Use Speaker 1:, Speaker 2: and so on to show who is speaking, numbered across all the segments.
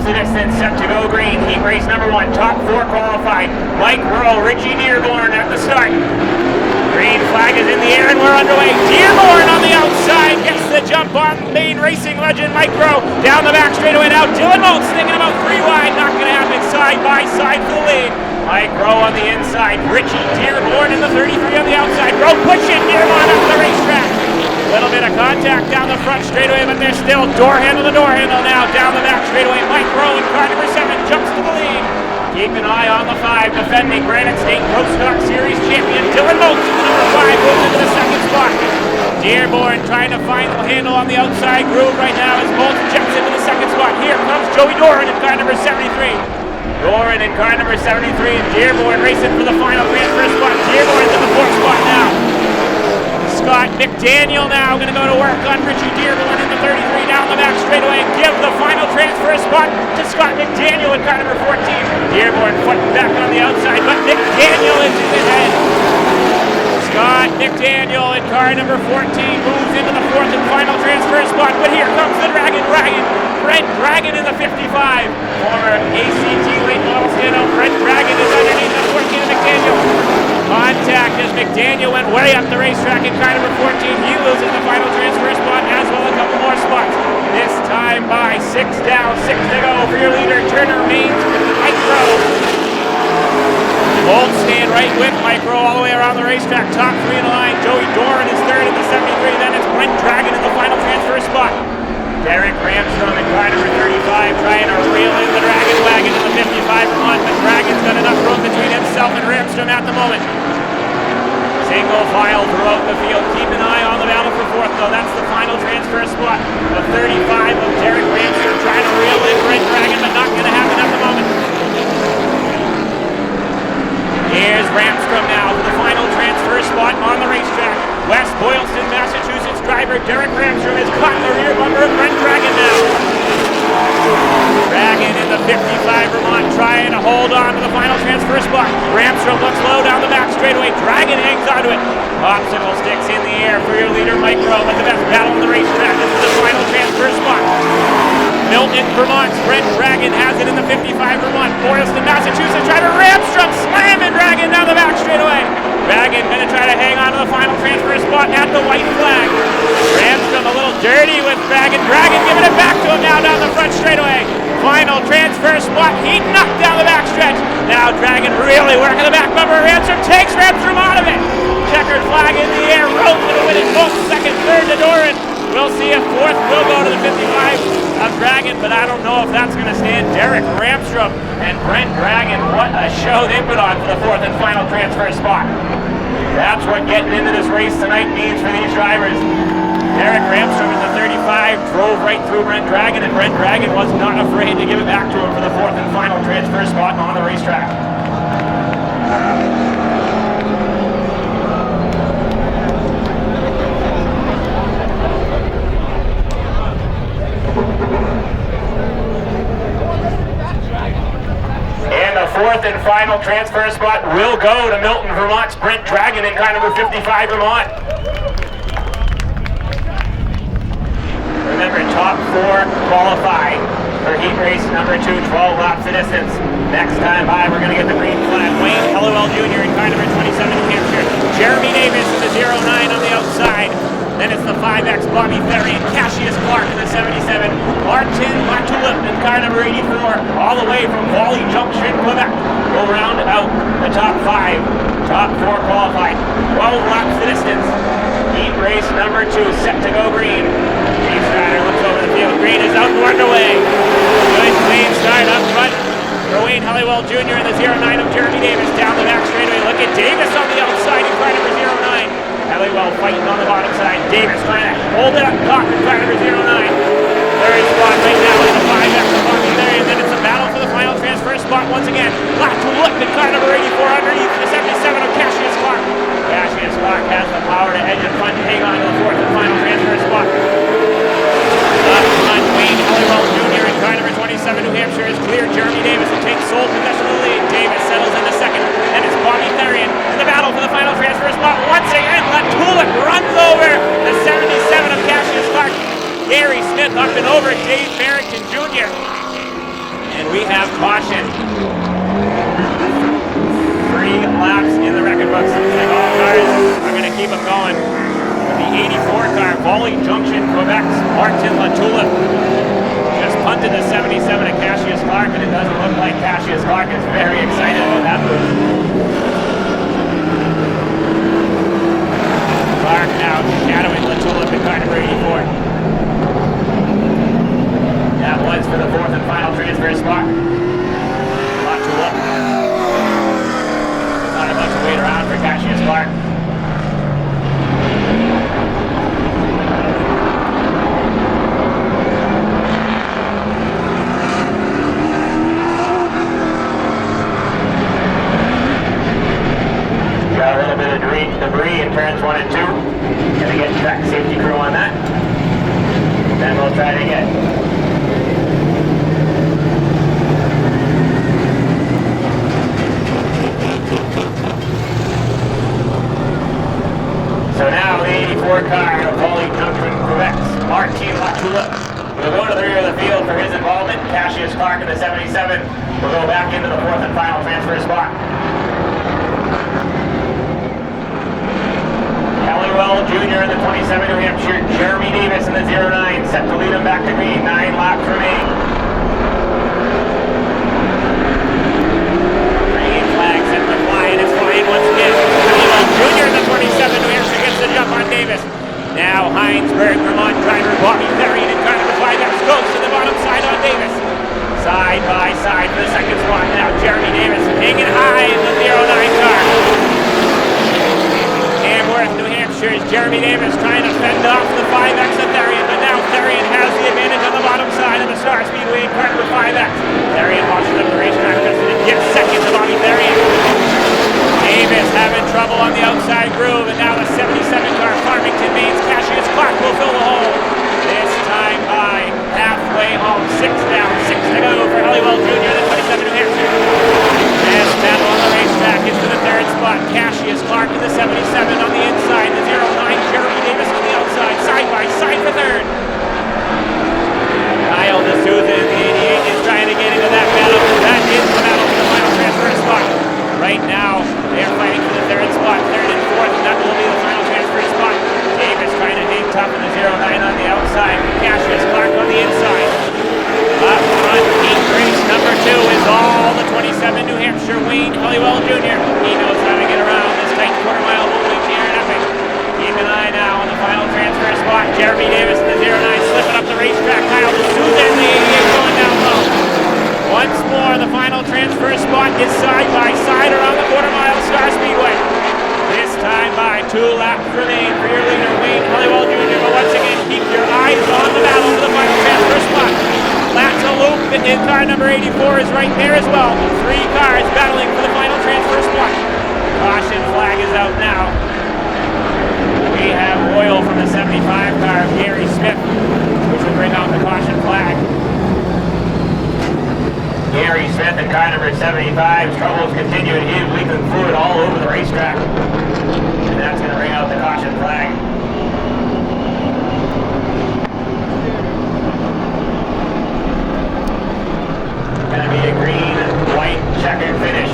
Speaker 1: the distance, set to go green. Heat race number 1, top 4 qualified. Mike Rowe, Richie Dearborn at the start. Green flag is in the air and we're underway. Dearborn on the outside gets the jump on main racing legend Mike Rowe. Down the back straightaway now. Dylan Moult's thinking about 3 wide. Not going to happen. Side by side for the lead. Mike Rowe on the inside. Richie Dearborn in the 33 on the outside. Rowe pushing Dearborn up the racetrack. A little bit of contact down the front straightaway, but they're still door handle to door handle now. Down the back straightaway, Mike Rowe in car number 7 jumps to the lead. Keep an eye on the 5, defending Granite State Pro Stock Series champion Dylan Moultz, number 5, moves into the second spot. Dearborn trying to find the handle on the outside groove right now as Moultz jumps into the second spot. Here comes Joey Doran in car number 73. Doran in car number 73 and Dearborn racing for the final transfer spot. Dearborn's in the 4th spot now. Scott McDaniel now going to go to work on Richie Dearborn in the 33 down the back straightaway and give the final transfer spot to Scott McDaniel in car number 14. Dearborn footing back on the outside, but McDaniel is in the head. Scott McDaniel in car number 14 moves into the 4th and final transfer spot, but here comes the Dragon. Brent Dragon in the 55. Former ACT late model standout Brent Dragon is underneath the 14 of McDaniel. Contact as McDaniel went way up the racetrack in car number 14. He loses the final transfer spot as well as a couple more spots. This time by 6 down, 6 to go for your leader. Turner Mains with Mike Rowe. Moultz staying right with Mike Rowe all the way around the racetrack. Top 3 in the line. Joey Doran is 3rd in the 73. Then it's Brent Dragon in the final transfer spot. Derek Ramstrom in car number 35 trying to reel in the Dragon wagon in the 55 Vermont, but Dragon's got enough room between himself and Ramstrom at the moment. Single file throughout the field. Keep an eye on the battle for 4th though. That's the final transfer spot. The 35 of Derek Ramstrom trying to reel in Brent Dragon, but not going to happen at the moment. Here's Ramstrom now for the final transfer spot on the racetrack. West Boylston, Massachusetts driver Derek Ramstrom is caught in the rear bumper of Brent Dragon now. Dragon in the 55 Vermont trying to hold on to the final transfer spot. Ramstrom looks low down the back straightaway. Dragon hangs onto it. Obstacle sticks in the air for your leader Mike Rowe, but the best battle on the racetrack is for the final transfer spot. Milton, Vermont, Brent Dragon has it in the 55 Vermont. Boylston, Massachusetts driver Ramstrom slamming Dragon down the back straightaway. Dragon going to try to hang on to the final transfer spot at the white flag. Ramstrom a little dirty with Dragon. Dragon giving it back to him now down the front straightaway. Final transfer spot. He knocked down the back stretch. Now Dragon really working the back bumper. Ramstrom takes Ramstrom out of it. Checkered flag in the air. Rowe's going to win it both. 2nd, 3rd to Doran. We'll see if 4th will go to the 55 of Dragon, but I don't know if that's going to stand. Derek Ramstrom and Brent Dragon, what a show they put on for the 4th and final transfer spot. That's what getting into this race tonight means for these drivers. Derek Ramstrom in the 35 drove right through Brent Dragon, and Brent Dragon was not afraid to give it back to him for the 4th and final transfer spot on the racetrack. And the 4th and final transfer spot will go to Milton, Vermont's Brent Dragon in car number 55 Vermont. Remember, top 4 qualify for heat race number 2, 12 laps of distance. Next time by, we're going to get the green flag. Wayne Helliwell Jr. in car number 27 New Hampshire. Jeremy Davis in the 09 on the outside. Then it's the 5X Bobby Ferry and Cassius Clark in the 77. Martin Matulip in car number 84, all the way from Wally Junction, Quebec. Go round out the top 5. Top 4 qualified. 12 laps the distance. Heat race number 2 set to go green. Chief Strider looks over the field. Green is out and underway. Good clean start up front for Wayne Helliwell Jr. in the 09 of Jeremy Davis. Down the back straightaway. Look at Davis on the outside in car number 09. Helliwell fighting on the bottom side. Davis trying to hold it up top in car number 09. Third spot right now is the 5X of Bobby Ferry, and then it's a battle for the final transfer spot once again. Look in car number 84 underneath the 77 of Cassius Clark. Cassius Clark has the power to edge in front and hang on to the 4th and final transfer spot. Up front, Wayne Helliwell Jr. in car number 27 New Hampshire has cleared Jeremy Davis and takes sole possession of the lead. Davis settles into 2nd, and it's Bobby Ferry in the battle for the final transfer spot. Once again, Latulip runs over the 77 of Cassius Clark. Gary Smith up and over Dave Barrington Jr. keep them going. The 84 car, Volley Junction, Quebec's Martin Latulippe just punted the 77 at Cassius Clark, and it doesn't look like Cassius Clark is very excited about that move. Clark now shadowing Latulippe in car number 84. That was for the fourth and final transfer spot. Latulippe. Not about to wait around for Cassius Clark. Got a little bit of debris in turns 1 and 2. Gonna get track safety crew on that. Then we'll try it again. So now the 84 car of Volley Junction, Quebec's Martin Latulippe will go to the rear of the field for his involvement. Cassius Clark in the 77 will go back into the fourth and final transfer spot. Halliwell Jr. in the 27 New Hampshire, Jeremy Davis in the 09, set to lead him back to green, 9 laps remaining. Green flag set to fly, and it's flying once again. Halliwell Jr. in the 27 New Hampshire gets the jump on Davis. Now Heinsberg, Vermont driver Bobby Ferry in car number 5, that's goes to the bottom side on Davis. Side by side for the second spot now, Jeremy Davis hanging high in the 09 car. New Hampshire's Jeremy Davis trying to fend off the 5X of Therian, but now Therian has the advantage on the bottom side of the Star Speedway in car number 5X. Therian launches up the racetrack just to get second to Bobby Therian. Davis having trouble on the outside groove, and now the 77 car Farmington Main's Cassius Clark will fill the hole. This time by halfway home, 6 down, 6 to go for Halliwell Jr. the 27 New Hampshire. Best battle on the racetrack is for the third spot. Cassius Clark in the 77 on the inside. The 09, Jeremy Davis on the outside. Side by side for third. Kyle D'Souza in the 88 is trying to get into that battle. That is the battle for the final transfer spot. Right now, they are fighting for the third spot. Third and fourth, and that will be the final transfer spot. Davis trying to hang tough in the 09 on the outside. Cassius Clark on the inside. Up front, heat race number 2 is all the 27 New Hampshire Wayne Halliwell Jr. He knows how to get around this tight quarter-mile moving here in Epic. Keep an eye now on the final transfer spot. Jeremy Davis in the 09 slipping up the racetrack. Kyle D'Souza in the 88 going down low. Once more, the final transfer spot is side by side around the quarter-mile Star Speedway. This time by 2 laps remain for your leader, Wayne Halliwell Jr. But once again, keep your eyes on the battle for the final transfer spot. Lateral loop in car number 84 is right there as well. 3 cars battling for the final transfer spot. Caution flag is out now. We have oil from the 75 car of Gary Smith, which will bring out the caution flag. Gary Smith in car number 75's troubles continued. He is leaking fluid all over the racetrack. And that's going to bring out the caution flag. Going to be a green, white, checkered finish.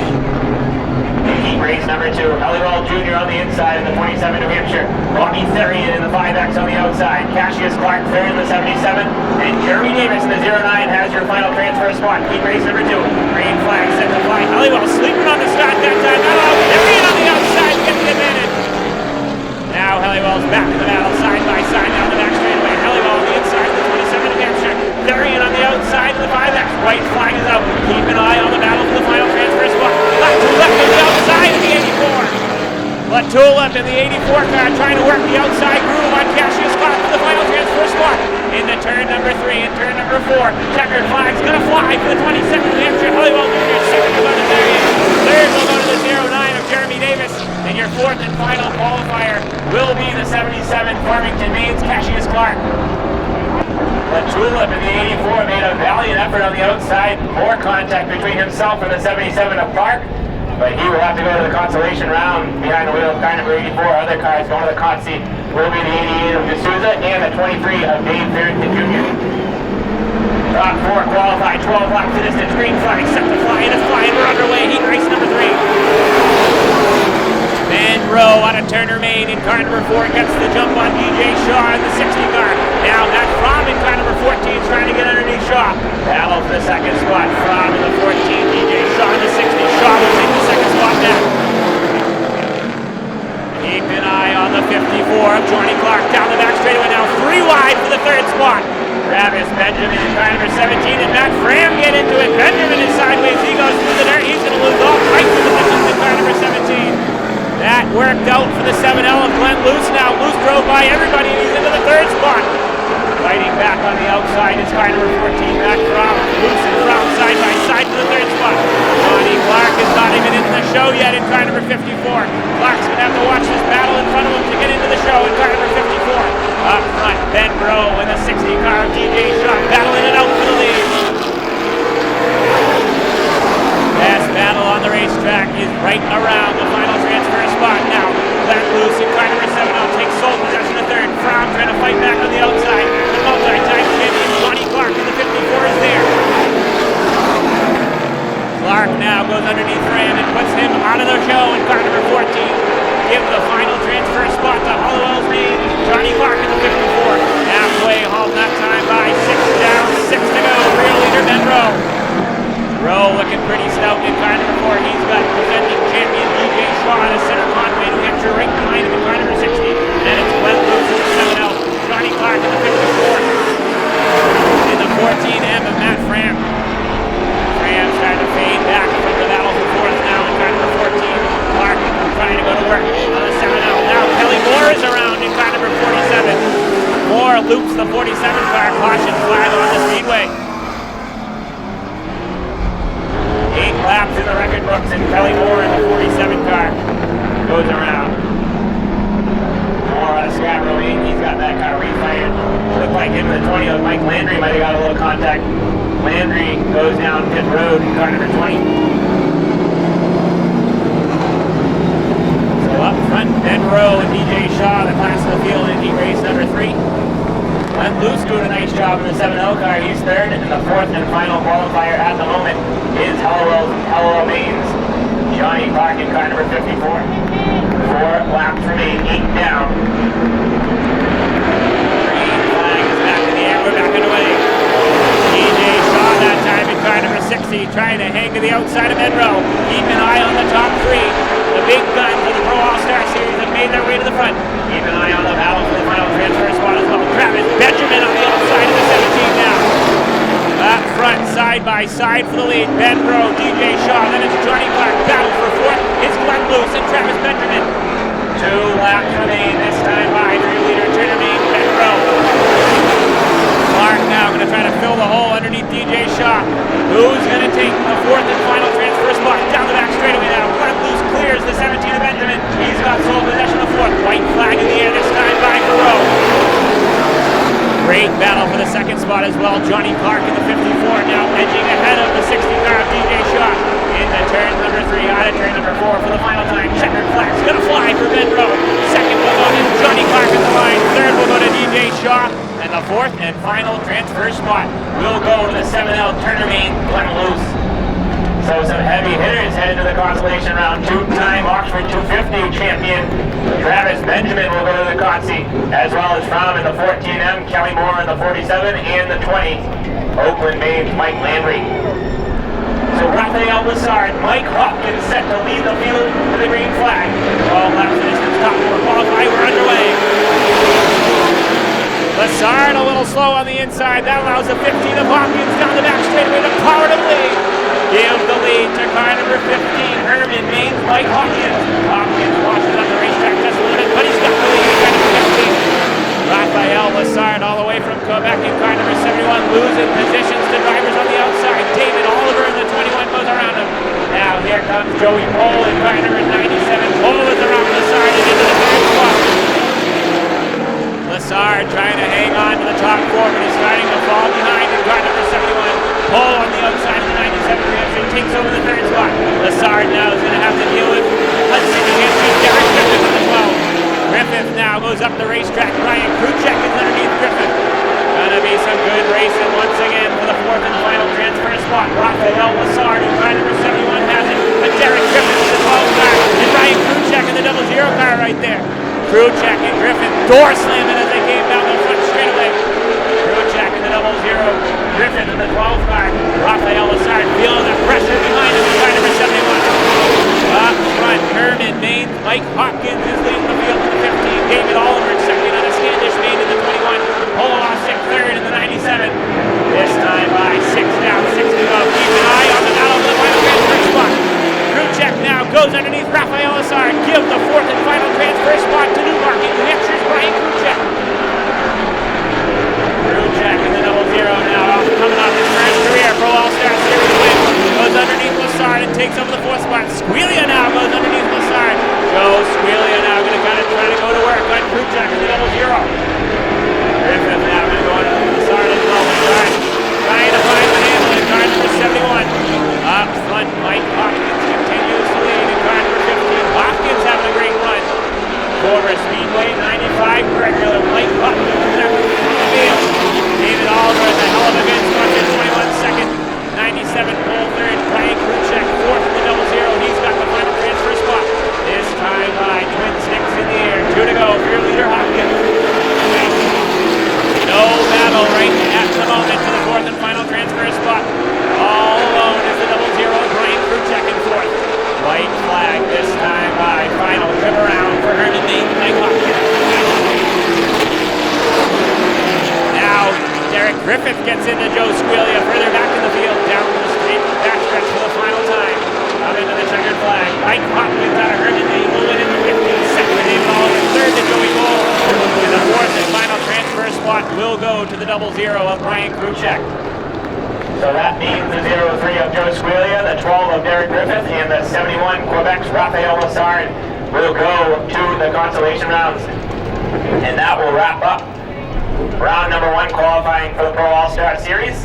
Speaker 1: Heat race number 2. Halliwell Jr. on the inside in the 27 New Hampshire. Bobby Therian in the 5X on the outside. Cassius Clark third in the 77. And Jeremy Davis in the 09 has your final transfer spot. Heat race number 2. Green flag set to fly. Halliwell sleeping on the start that time. Not allowed. Therian on the outside gets the advantage. Now Halliwell's back in the battle side by side down the back straightaway. Halliwell on the inside of the 27 New Hampshire. Therian on the outside of the 5X. White flag is out. Keep an eye on the battle for the final transfer spot. Latulippe on the outside of the 84. Latulippe in the 84 car trying to work the outside groove on Cassius Clark for the final transfer spot. Into turn number 3 and turn number 4. Checkered flag's going to fly for the 27 New Hampshire. Halliwell Jr. Second will go to Therian. Third will go to the 09 of Jeremy Davis. And your fourth and final qualifier will be the 77 Farmington Main's Cassius Clark. Latulippe in the 84 made a valiant effort on the outside. More contact between himself and the 77 of Clark. But he will have to go to the consolation round behind the wheel of car number 84. Other cars going to the con seat will be the 88 of D'Souza and the 23 of Dave Farrington Jr. Top 4 qualified, 12 laps to distance. Green flag set to fly, and it's flying. We're underway. Heat race number 3. Ben Rowe out of Turner, Maine in car number 4 gets the jump on DJ Shaw in the 60 car. Now Matt Fromm in car number 14 is trying to get underneath Shaw. Battle for the second spot. Fromm in the 14, DJ Shaw in the 60. Shaw will take the second spot now. Keep an eye on the 54 of Johnny Clark down the back straightaway now. 3 wide for the third spot. Travis Benjamin in car number 17 and Matt Fram get into it. Benjamin is sideways. He goes through the dirt. He's going to lose all right to the positions in car number 17. That worked out for the 7L of Glenn Luce now. Luce drove by everybody and he's into the third spot. Fighting back on the outside is car number 14, Matt Fromm. Luce and Fromm side by side to the third spot. Johnny Clark is not even in the show yet in car number 54. Clark's going to have to watch this battle in front of him to get into the show in car number 54. Up front, Ben Rowe in the 60 car of DJ Shaw battling it out for the lead. Best battle on the racetrack is right around the final transfer spot now. Glenn Luce in car number 7 takes sole possession of third. Fromm trying to fight back on the outside. The multi-time champion Johnny Clark in the 54 is there. Clark now goes underneath Fram and puts him out of the show in car number 14. Give the final transfer spot to Hollowell's Maine. Johnny Clark in the 54. Halfway home that time by 6 down, 6 to go. Real leader Ben Rowe. Rowe looking pretty stout in car number 4. He's got defending champion DJ Shaw at a center Conway, New Hampshire, right behind him in car number 60. And it's Glenn Luce in the 7L. Johnny Clark in the 54. In the 14M of Matt Fram. Fram's trying to fade back from the battle for 4th now in car number 14. Clark trying to go to work on the 7L. Now Kelly Moore is around in car number 47. Moore loops the 47 car. Caution flag on the Speedway. 8 laps in the record books and Kelly Moore in the 47 car goes around. Moore out of Scarborough, he's got that car refired. Looked like him in the 20 of Mike Landry might have got a little contact. Landry goes down pit road in car number 20. So up front, Ben Rowe and DJ Shaw, the class of the field in heat race number 3. Glenn Luce doing a nice job in the 7L car. He's third, and the 4th and final qualifier at the moment is Hollowell Maine's Johnny Clark in car number 54. 4 laps remain, 8 down. Green flag is back in the air, we're back underway. DJ Shaw that time in car number 60, trying to hang to the outside of Ben Rowe. Keep an eye on the top 3. The big guns of the Pro All-Star Series have made their way to the front. Keep an eye on the battle for the final transfer spot as well. Travis Benjamin on the outside of the 17 now. Up front, side by side for the lead. Ben Rowe, DJ Shaw, then it's Johnny Clark. Battle for 4th is Glenn Luce and Travis Benjamin. 2 laps remain, this time by 3-leader Turner, Maine, Ben Rowe. Clark now going to try to fill the hole underneath DJ Shaw. Who's going to take the 4th and final transfer spot down the back straightaway now? Glenn Luce clears the 17 of Benjamin. He's got sole possession of 4th. White flag in the air this time by Rowe. Great battle for the second spot as well. Johnny Clark in the 54 now edging ahead of the 60 car of DJ Shaw. Into turn number 3, out of turn number 4 for the final time. Checkered flag's going to fly for Ben Rowe. Second will go to Johnny Clark in the line. Third will go to DJ Shaw. And the 4th and final transfer spot will go to the 7L Turner, Maine, Glenn Luce. So some heavy hitters headed to the consolation round. 2-time Oxford 250 champion Travis Benjamin will go to the Cotsy, as well as Fromm in the 14M, Kelly Moore in the 47, and the 20, Oakland, Maine's Mike Landry. So Raphael Lassard, Mike Hopkins set to lead the field to the green flag. 12 laps of distance, top 4 qualify, we're underway. Lassard a little slow on the inside. That allows the 15 of Hopkins down the back straightaway to power to the lead. Give the lead to car number 15, Herman, Maine's Mike Hopkins. Hopkins watches on the racetrack just a little bit, but he's got the lead in car number 15. Raphael Lassard all the way from Quebec in car number 71, losing positions to drivers on the outside. David Oliver in the 21 goes around him. Now here comes Joey Pohl in car number 97. Pohl is around Lassard and into the third spot. Lassard trying to hang on to the top 4, but he's starting to fall behind in car number 71. Pohl on the outside of the 97 Hampshire takes over the third spot. Lassard now is going to have to deal with Hudson Hampshire. Derek Griffith on the 12. Griffith now goes up the racetrack. Ryan Kruchek is underneath Griffith. Gonna be some good racing once again for the 4th and final transfer spot. Raphael Lassard in car number 71 has it, but Derek Griffith in the 12 car. And Ryan Kruchek in the 00 car right there. Kruchek and Griffin door slamming as they came down the front straightaway. Kruchek in the 00. Griffin in the 12 car. Raphael Lassard feeling the pressure behind him in car number 71. Up front, Herman Maines. Mike Hopkins is leading the field in the 15. David Oliver in second on a Standish Maine in the 21. Pololasek third in the 97. This time by 6 down, 6 to go. Keep an eye on the battle for the final transfer spot. Kruchek now goes underneath Raphael Lassard. Give the fourth and final transfer spot to Newmarket. New Hampshire's Brian Kruchek. Kruchek in the 00 now, coming off his first career Pro All-Star Series win. Goes underneath Lassard and takes over the fourth spot. Squealia now goes underneath Lassard. Joe Squealia now going to kind of try to go to work on Kruchek in the 00. Griffith now going to go under Lassard as well. Trying to find the handle in car number 71. Up front, Mike Hopkins continues to lead in car number 15. Hopkins having a great run. Former Speedway 95 regular Mike Hopkins is at the field. David Oliver is a hell of a good start in 21 second. 97 pole third. Brian Kruchek fourth in the 00. He's got the final transfer spot. This time by twin sticks in the air. 2 to go for your leader Hopkins. No battle right at the moment for the fourth and final transfer spot. All alone is the 00. Brian Kruchek in fourth. White flag this time by final trip around for Herman Maines. Mike Hopkins. Now Derek Griffith gets into Joe Squealia further back in the field, down the straight backstretch for the final time. Out into the checkered flag. Mike Hopkins out of Herman Maines will win in the 52nd to David Oliver, third to Joey Cole. And the fourth and final transfer spot will go to the 00 of Brian Kruchek. So that means the 03 of Joe Squealia, the 12 of Derek Griffith, and the 71 Quebec's Raphael Lassard will go to the consolation rounds. And that will wrap up round number 1 qualifying for the Pro All-Star Series.